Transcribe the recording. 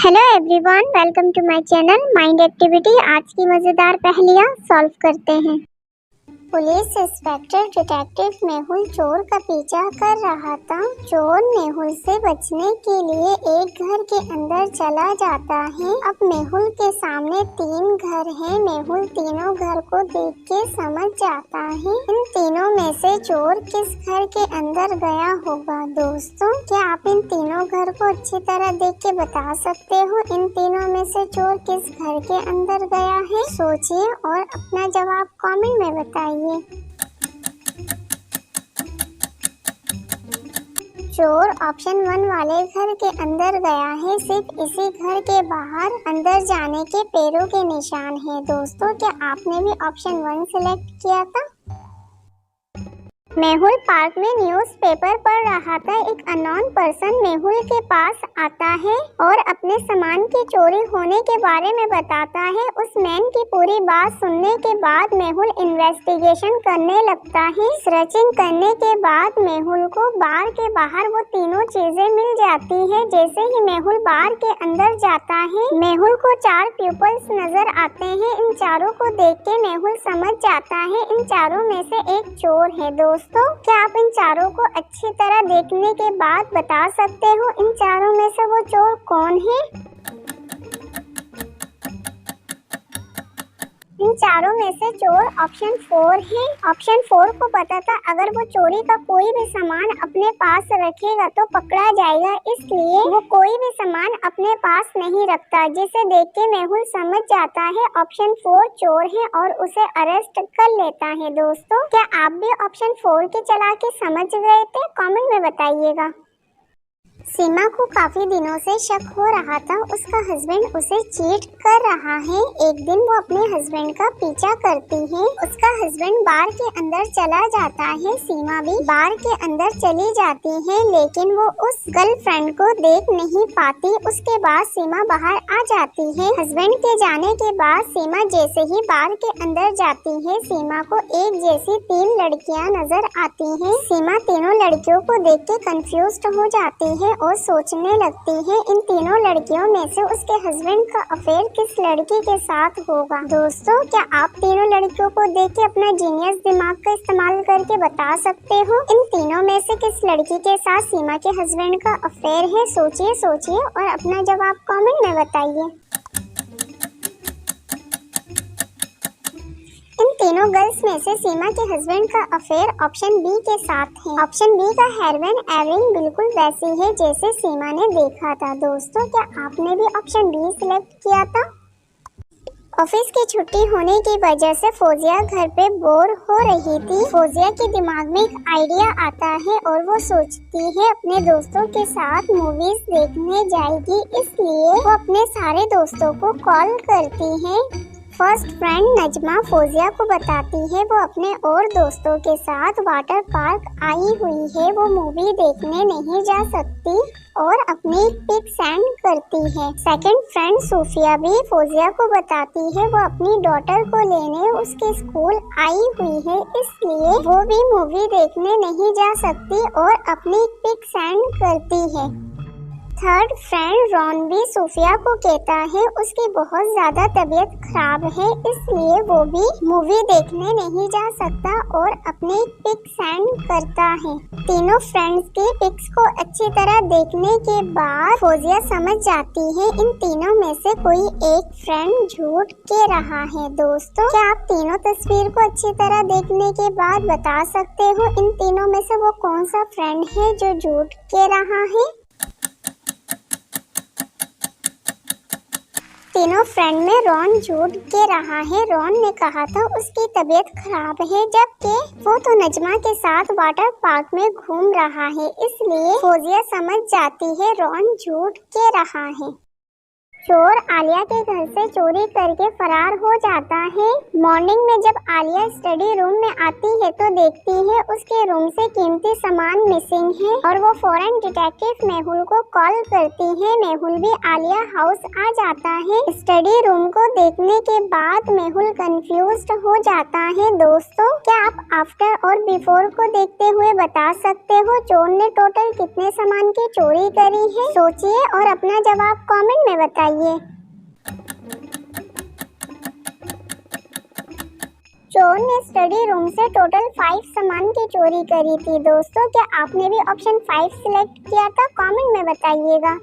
Hello everyone, welcome to my channel mind activity. आज की मज़ेदार पहेलियाँ सॉल्व करते हैं। पुलिस इंस्पेक्टर डिटेक्टिव मेहुल चोर का पीछा कर रहा था। चोर मेहुल से बचने के लिए एक घर के अंदर चला जाता है। अब मेहुल के सामने 3 घर हैं। मेहुल तीनों घर को देख के समझ जाता है इन तीनों में से चोर किस घर के अंदर गया होगा। दोस्तों, क्या आप इन तीनों घर को अच्छी तरह देख के बता सकते हो इन तीनों में से चोर किस घर के अंदर गया है? सोचिए और अपना जवाब कमेंट में बताइए। चोर ऑप्शन 1 वाले घर के अंदर गया है। सिर्फ इसी घर के बाहर अंदर जाने के पैरों के निशान हैं। दोस्तों, क्या आपने भी ऑप्शन 1 सिलेक्ट किया था? मेहुल पार्क में न्यूज़पेपर पढ़ रहा था। एक अननोन पर्सन मेहुल के पास आता है और अपने सामान की चोरी होने के बारे में बताता है। उस मैन की पूरी बात सुनने के बाद मेहुल इन्वेस्टिगेशन करने लगता है। सर्चिंग करने के बाद मेहुल को बार के बाहर वो तीनों चीजें मिल जाती है। जैसे ही मेहुल बार के अंदर जाता है, मेहुल को 4 पीपल्स नजर आते हैं। इन चारों को देख के मेहुल समझ जाता है इन चारों में से एक चोर है। दोस्तों, क्या आप इन चारों को अच्छी तरह देखने के बाद बता सकते हो इन चारों में से वो चोर कौन है? इन चारों में से चोर ऑप्शन 4 है। ऑप्शन 4 को पता था अगर वो चोरी का कोई भी सामान अपने पास रखेगा तो पकड़ा जाएगा, इसलिए वो कोई भी सामान अपने पास नहीं रखता। जिसे देख के मेहुल समझ जाता है ऑप्शन 4 चोर है और उसे अरेस्ट कर लेता है। दोस्तों, क्या आप भी ऑप्शन 4 के चला के समझ गए थे? कमेंट में बताइएगा। सीमा को काफी दिनों से शक हो रहा था उसका हस्बैंड उसे चीट कर रहा है। एक दिन वो अपने हस्बैंड का पीछा करती है। उसका हस्बैंड बार के अंदर चला जाता है। सीमा भी बार के अंदर चली जाती है, लेकिन वो उस गर्लफ्रेंड को देख नहीं पाती। उसके बाद सीमा बाहर आ जाती है। हस्बैंड के जाने के बाद सीमा जैसे ही बार के अंदर जाती है, सीमा को एक जैसी 3 लड़कियां नजर आती हैं। सीमा तीनों लड़कियों को देख के कंफ्यूज्ड हो जाती है और सोचने लगती है इन तीनों लड़कियों में से उसके हस्बैंड का अफेयर किस लड़की के साथ होगा। दोस्तों, क्या आप तीनों लड़कियों को देख के अपना जीनियस दिमाग का इस्तेमाल करके बता सकते हो इन तीनों में से किस लड़की के साथ सीमा के हस्बैंड का अफेयर है? सोचिए और अपना जवाब कमेंट में बताइए। तीनों गर्ल्स में से सीमा के हस्बैंड का अफेयर ऑप्शन बी के साथ है। ऑप्शन बी का हेरोइन एवरिन बिल्कुल वैसी है जैसे सीमा ने देखा था। दोस्तों, क्या आपने भी ऑप्शन बी सिलेक्ट किया था? ऑफिस की छुट्टी होने की वजह से फौजिया घर पे बोर हो रही थी। फौजिया के दिमाग में एक आइडिया आता है और वो सोचती है अपने दोस्तों के साथ मूवीज देखने जाएगी, इसलिए वो अपने सारे दोस्तों को कॉल करती है। फर्स्ट फ्रेंड नजमा फौजिया को बताती है वो अपने और दोस्तों के साथ वाटर पार्क आई हुई है। वो मूवी देखने नहीं जा सकती और अपनी पिक सेंड करती है। सेकंड फ्रेंड सूफिया भी फौजिया को बताती है वो अपनी डॉटर को लेने उसके स्कूल आई हुई है, इसलिए वो भी मूवी देखने नहीं जा सकती और अपनी पिक सेंड करती है। थर्ड फ्रेंड रॉन भी सूफिया को कहता है उसकी बहुत ज्यादा तबीयत खराब है, इसलिए वो भी मूवी देखने नहीं जा सकता और अपनी पिक सेंड करता है। तीनों फ्रेंड्स की पिक्स को अच्छी तरह देखने के बाद फौजिया समझ जाती है इन तीनों में से कोई एक फ्रेंड झूठ कह रहा है। दोस्तों, क्या आप तीनों तस्वीर को अच्छी तरह देखने के बाद बता सकते हो इन तीनों में से वो कौन सा फ्रेंड है जो झूठ कह रहा है? तीनों फ्रेंड में रॉन झूठ कह रहा है। रॉन ने कहा था उसकी तबीयत खराब है, जबकि वो तो नजमा के साथ वाटर पार्क में घूम रहा है, इसलिए फौजिया समझ जाती है रॉन झूठ कह रहा है। चोर आलिया के घर से चोरी करके फरार हो जाता है। मॉर्निंग में जब आलिया स्टडी रूम में आती है तो देखती है उसके रूम से कीमती सामान मिसिंग है और वो फौरन डिटेक्टिव मेहुल को कॉल करती है। मेहुल भी आलिया हाउस आ जाता है। स्टडी रूम को देखने के बाद मेहुल कंफ्यूज्ड हो जाता है। दोस्तों, क्या आप आफ्टर और बिफोर को देखते हुए बता सकते हो चोर ने टोटल कितने सामान की चोरी करी है? सोचिए और अपना जवाब कमेंट में बताइए। चोर ने स्टडी रूम से टोटल 5 सामान की चोरी करी थी। दोस्तों, क्या आपने भी ऑप्शन 5 सिलेक्ट किया था? कमेंट में बताइएगा।